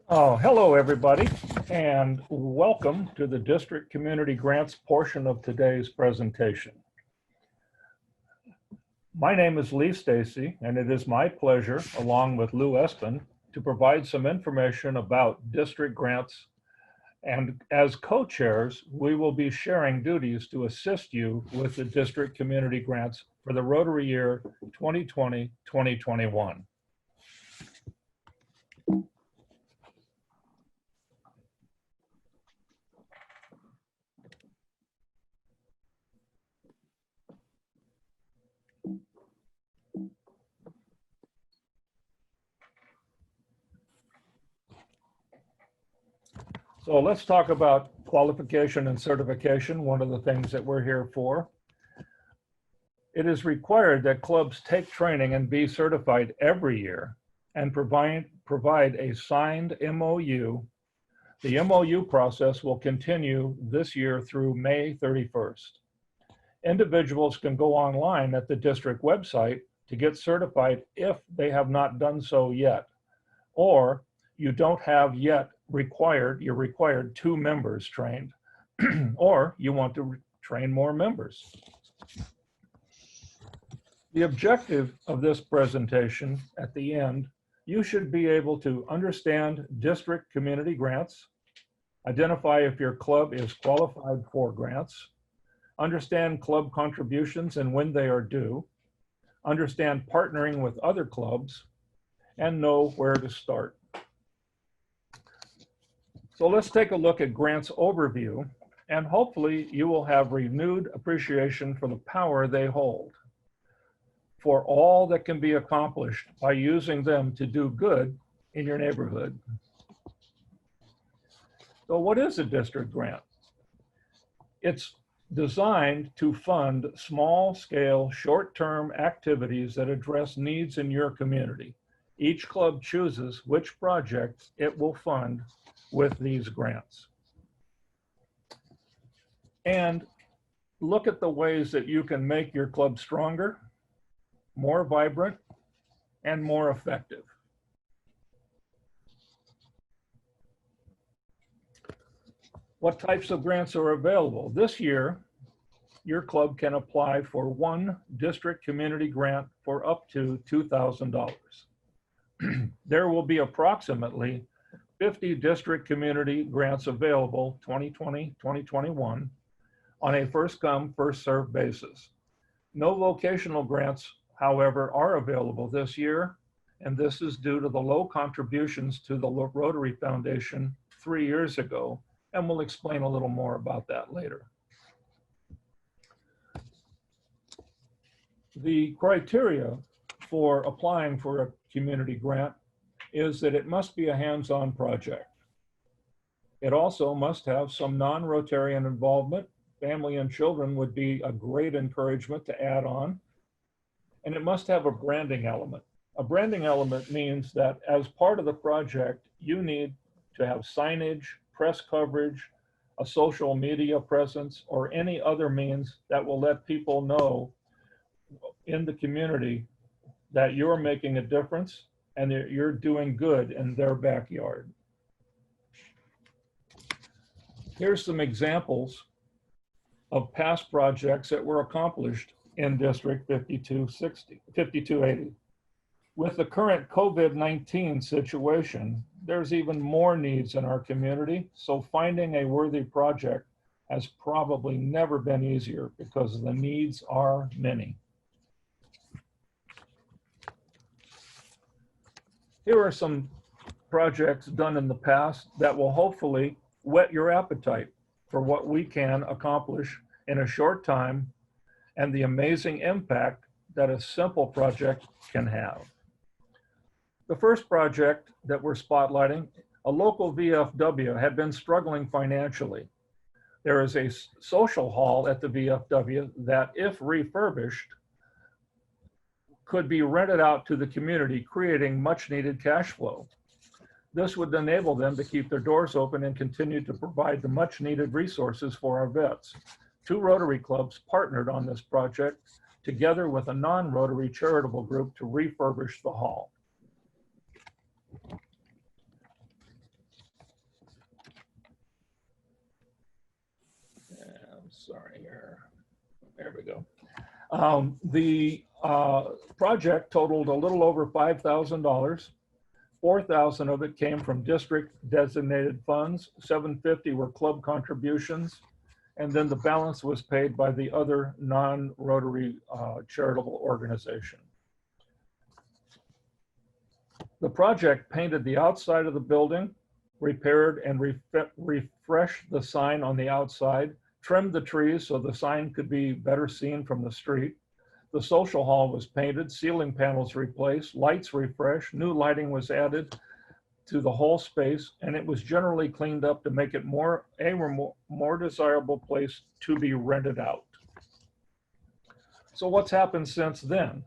Hello, everybody, and welcome to the District Community Grants portion of today's presentation. My name is Lee Stacy, and it is my pleasure, along with Lou Espen, to provide some information about district grants. And as co-chairs, we will be sharing duties to assist you with the district community grants for the Rotary year 2020-2021. So let's talk about qualification and certification, one of the things that we're here for. It is required that clubs take training and be certified every year and provide a signed MOU. The MOU process will continue this year through May 31st. Individuals can go online at the district website to get certified if they have not done so yet, or you don't have yet you're required 2 members trained, or you want to train more members. The objective of this presentation at the end, you should be able to understand district community grants, identify if your club is qualified for grants, understand club contributions and when they are due, understand partnering with other clubs, and know where to start. So let's take a look at grants overview, and hopefully you will have renewed appreciation for the power they hold, for all that can be accomplished by using them to do good in your neighborhood. So what is a district grant? It's designed to fund small-scale, short-term activities that address needs in your community. Each club chooses which projects it will fund with these grants. And look at the ways that you can make your club stronger, more vibrant, and more effective. What types of grants are available? This year, your club can apply for 1 district community grant for up to $2,000. There will be approximately 50 district community grants available 2020-2021 on a first-come, first-served basis. No vocational grants, however, are available this year, and this is due to the low contributions to the Rotary Foundation 3 years ago, and we'll explain a little more about that later. The criteria for applying for a community grant is that it must be a hands-on project. It also must have some non-Rotarian involvement. Family and children would be a great encouragement to add on. And it must have a branding element. A branding element means that as part of the project, you need to have signage, press coverage, a social media presence, or any other means that will let people know in the community that you're making a difference and that you're doing good in their backyard. Here's some examples of past projects that were accomplished in District 5280. With the current COVID-19 situation, there's even more needs in our community, so finding a worthy project has probably never been easier because the needs are many. Here are some projects done in the past that will hopefully whet your appetite for what we can accomplish in a short time and the amazing impact that a simple project can have. The first project that we're spotlighting, a local VFW had been struggling financially. There is a social hall at the VFW that, if refurbished, could be rented out to the community, creating much needed cash flow. This would enable them to keep their doors open and continue to provide the much needed resources for our vets. 2 Rotary clubs partnered on this project together with a non-Rotary charitable group to refurbish the hall. sorry here. There we go. The project totaled a little over $5,000. 4,000 of it came from district designated funds. 750 were club contributions. And then the balance was paid by the other non-Rotary charitable organization. The project painted the outside of the building, repaired and refreshed the sign on the outside, trimmed the trees so the sign could be better seen from the street. The social hall was painted, ceiling panels replaced, lights refreshed, new lighting was added to the whole space, and it was generally cleaned up to make it a more desirable place to be rented out. So what's happened since then?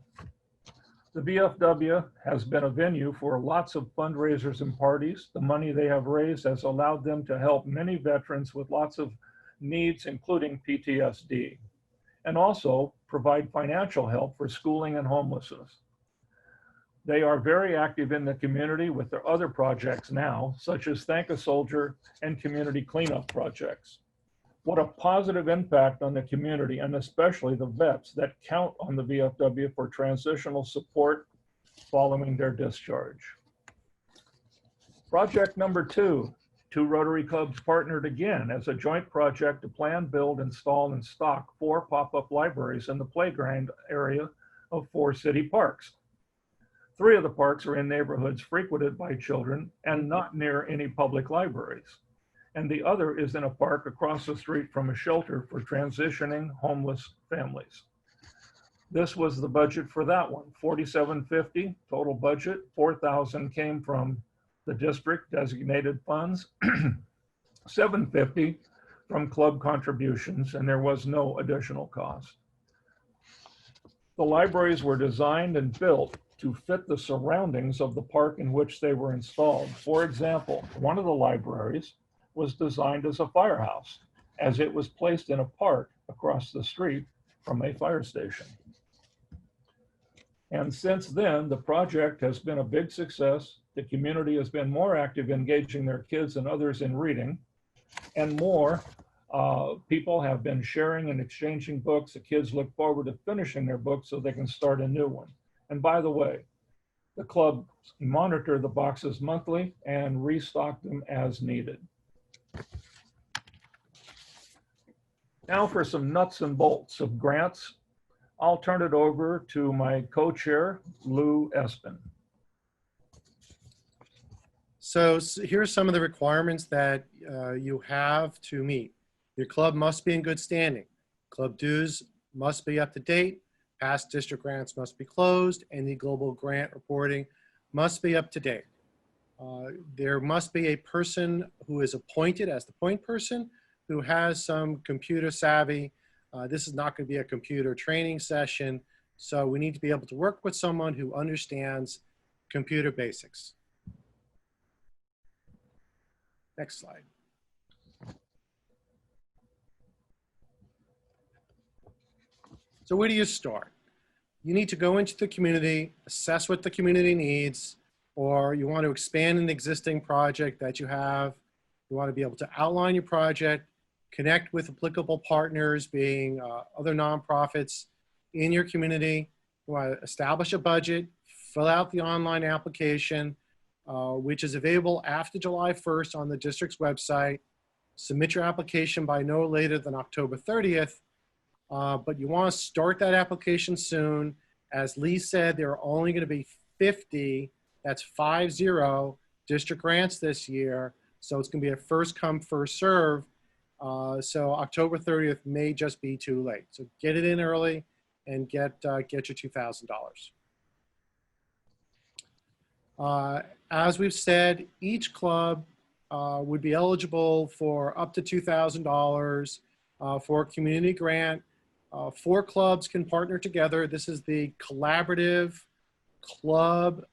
The VFW has been a venue for lots of fundraisers and parties. The money they have raised has allowed them to help many veterans with lots of needs, including PTSD, and also provide financial help for schooling and homelessness. They are very active in the community with their other projects now, such as Thank a Soldier and community cleanup projects. What a positive impact on the community, and especially the vets that count on the VFW for transitional support following their discharge. Project number 2, 2 Rotary Clubs partnered again as a joint project to plan, build, install, and stock 4 pop-up libraries in the playground area of 4 city parks. 3 of the parks are in neighborhoods frequented by children and not near any public libraries. And the other is in a park across the street from a shelter for transitioning homeless families. This was the budget for that one, $4,750 total budget. 4,000 came from the district designated funds, $750 from club contributions, and there was no additional cost. The libraries were designed and built to fit the surroundings of the park in which they were installed. For example, one of the libraries was designed as a firehouse, as it was placed in a park across the street from a fire station. And since then, the project has been a big success. The community has been more active engaging their kids and others in reading, and more people have been sharing and exchanging books. The kids look forward to finishing their books so they can start a new one. And by the way, the club monitor the boxes monthly and restock them as needed. Now for some nuts and bolts of grants, I'll turn it over to my co-chair, Lou Espin. So here are some of the requirements that you have to meet. Your club must be in good standing. Club dues must be up to date. Past district grants must be closed, and the global grant reporting must be up to date. There must be a person who is appointed as the point person who has some computer savvy. This is not going to be a computer training session, so we need to be able to work with someone who understands computer basics. Next slide. So where do you start? You need to go into the community, assess what the community needs, or you want to expand an existing project that you have. You want to be able to outline your project, connect with applicable partners, being other nonprofits in your community. You want to establish a budget, fill out the online application, which is available after July 1st on the district's website. Submit your application by no later than October 30th. But you want to start that application soon. As Lee said, there are only going to be 50, that's 50 district grants this year. So it's going to be a first come, first serve. So October 30th may just be too late. So get it in early and get your $2,000. As we've said, each club would be eligible for up to $2,000 for a community grant. 4 clubs can partner together. This is the collaborative club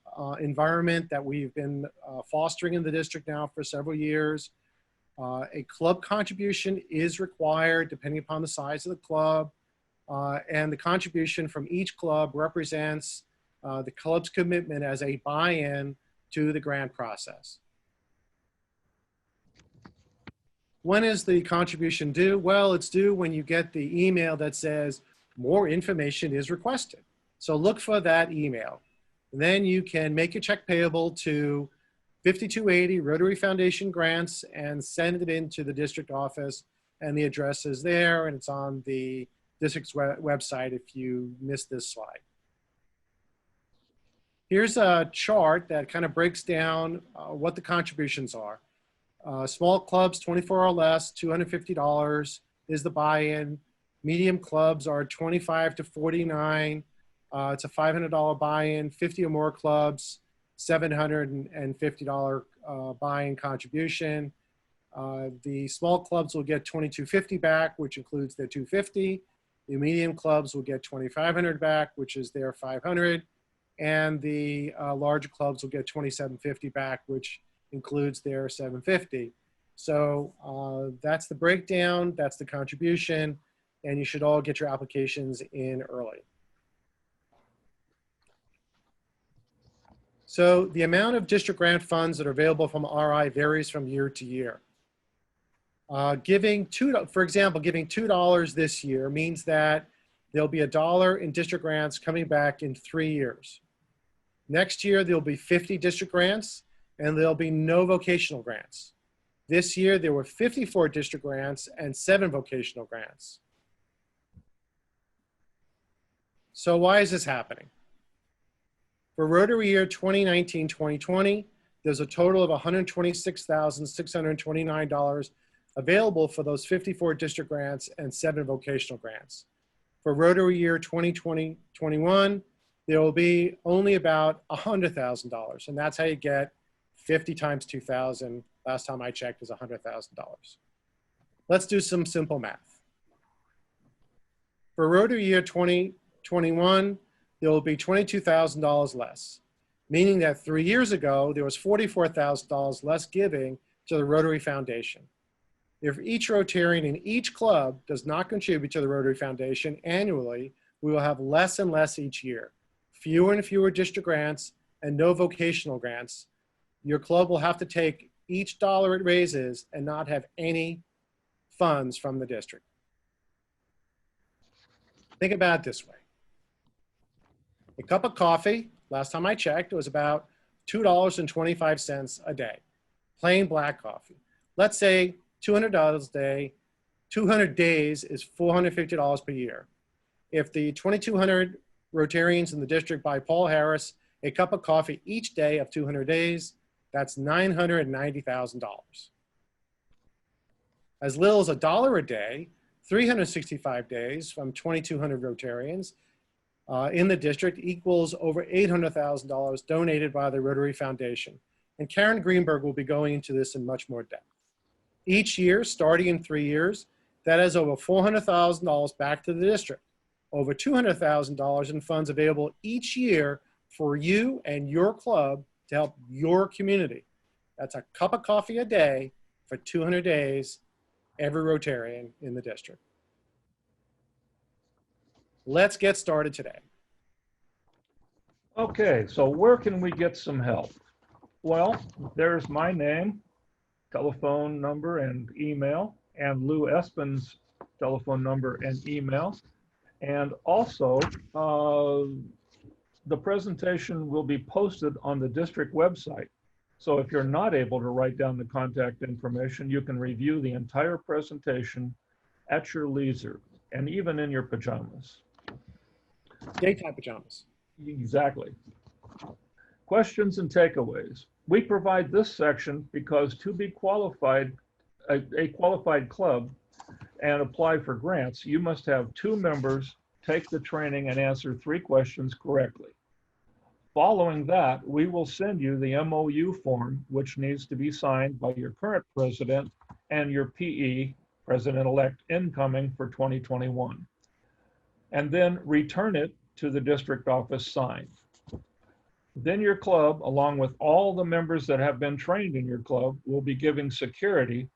environment that we've been fostering in the district now for several years. A club contribution is required depending upon the size of the club, and the contribution from each club represents the club's commitment as a buy-in to the grant process. When is the contribution due? Well, it's due when you get the email that says more information is requested. So look for that email. And then you can make your check payable to 5280 Rotary Foundation Grants and send it into the district office. And the address is there, and it's on the district's website if you missed this slide. Here's a chart that kind of breaks down what the contributions are. Small clubs, 24 or less, $250 is the buy-in. Medium clubs are 25 to 49. It's a $500 buy-in. 50 or more clubs, $750 buy-in contribution. The small clubs will get $2,250 back, which includes their $250. The medium clubs will get $2,500 back, which is their $500. And the larger clubs will get $2,750 back, which includes their $750. So that's the breakdown, that's the contribution, and you should all get your applications in early. So the amount of district grant funds that are available from RI varies from year to year. For example, giving $2 this year means that there'll be $1 in district grants coming back in 3 years. Next year, there'll be 50 district grants, and there'll be no vocational grants. This year, there were 54 district grants and 7 vocational grants. So why is this happening? For Rotary year 2019-2020, there's a total of $126,629 available for those 54 district grants and 7 vocational grants. For Rotary year 2020-21, there will be only about $100,000, and that's how you get 50 times 2,000. Last time I checked is $100,000. Let's do some simple math. For Rotary year 2021, there will be $22,000 less, meaning that 3 years ago, there was $44,000 less giving to the Rotary Foundation. If each Rotarian in each club does not contribute to the Rotary Foundation annually, we will have less and less each year. Fewer and fewer district grants and no vocational grants. Your club will have to take each dollar it raises and not have any funds from the district. Think about it this way. A cup of coffee, last time I checked, was about $2.25 a day. Plain black coffee. Let's say $200 a day, 200 days is $450 per year. If the 2,200 Rotarians in the district buy Paul Harris a cup of coffee each day of 200 days, that's $990,000. As little as $1 a day, 365 days from 2,200 Rotarians in the district equals over $800,000 donated by the Rotary Foundation. And Karen Greenberg will be going into this in much more depth. Each year, starting in 3 years, that is over $400,000 back to the district. Over $200,000 in funds available each year for you and your club to help your community. That's a cup of coffee a day for 200 days, every Rotarian in the district. Let's get started today. Okay, so where can we get some help? Well, there's my name, telephone number and email, and Lou Espin's telephone number and email. And also, the presentation will be posted on the district website. So if you're not able to write down the contact information, you can review the entire presentation at your leisure and even in your pajamas. Daytime pajamas. Exactly. Questions and takeaways. We provide this section because to be qualified, a qualified club and apply for grants, you must have 2 members take the training and answer 3 questions correctly. Following that, we will send you the MOU form, which needs to be signed by your current president and your PE, president-elect incoming for 2021. And then return it to the district office signed. Then your club, along with all the members that have been trained in your club, will be giving security,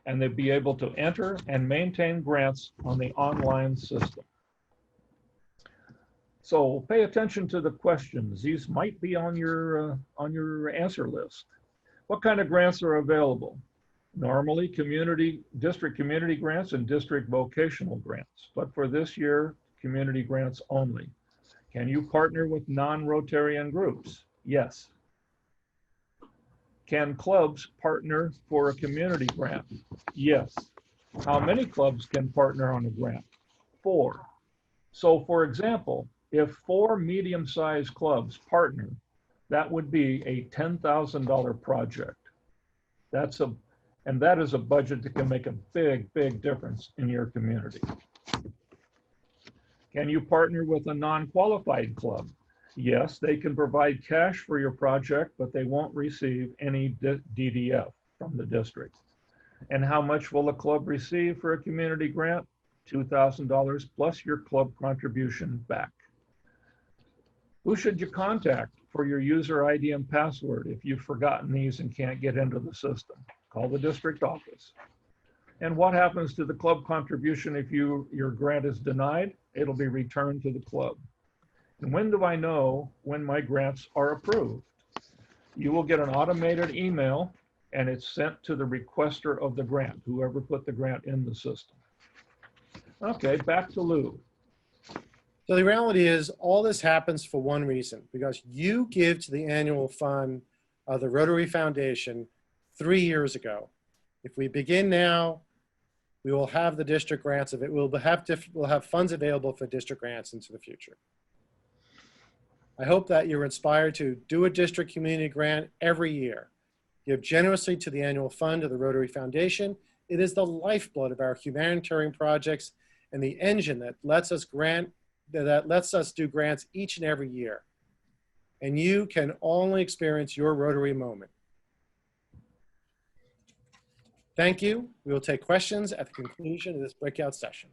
and they'll be able to enter and maintain grants on the online system. So pay attention to the questions. These might be on your answer list. What kind of grants are available? Normally, district community grants and district vocational grants, but for this year, community grants only. Can you partner with non-Rotarian groups? Yes. Can clubs partner for a community grant? Yes. How many clubs can partner on a grant? 4. So for example, if 4 medium-sized clubs partner, that would be a $10,000 project. And that is a budget that can make a big, big difference in your community. Can you partner with a non-qualified club? Yes, they can provide cash for your project, but they won't receive any DDF from the district. And how much will a club receive for a community grant? $2,000 plus your club contribution back. Who should you contact for your user ID and password if you've forgotten these and can't get into the system? Call the district office. And what happens to the club contribution if your grant is denied? It'll be returned to the club. And when do I know when my grants are approved? You will get an automated email and it's sent to the requester of the grant, whoever put the grant in the system. Okay, back to Lou. So the reality is all this happens for one reason, because you give to the annual fund of the Rotary Foundation 3 years ago. If we begin now, we will have the district grants of it. We'll have funds available for district grants into the future. I hope that you're inspired to do a district community grant every year. Give generously to the annual fund of the Rotary Foundation. It is the lifeblood of our humanitarian projects and the engine that lets us do grants each and every year. And you can only experience your Rotary moment. Thank you. We will take questions at the conclusion of this breakout session.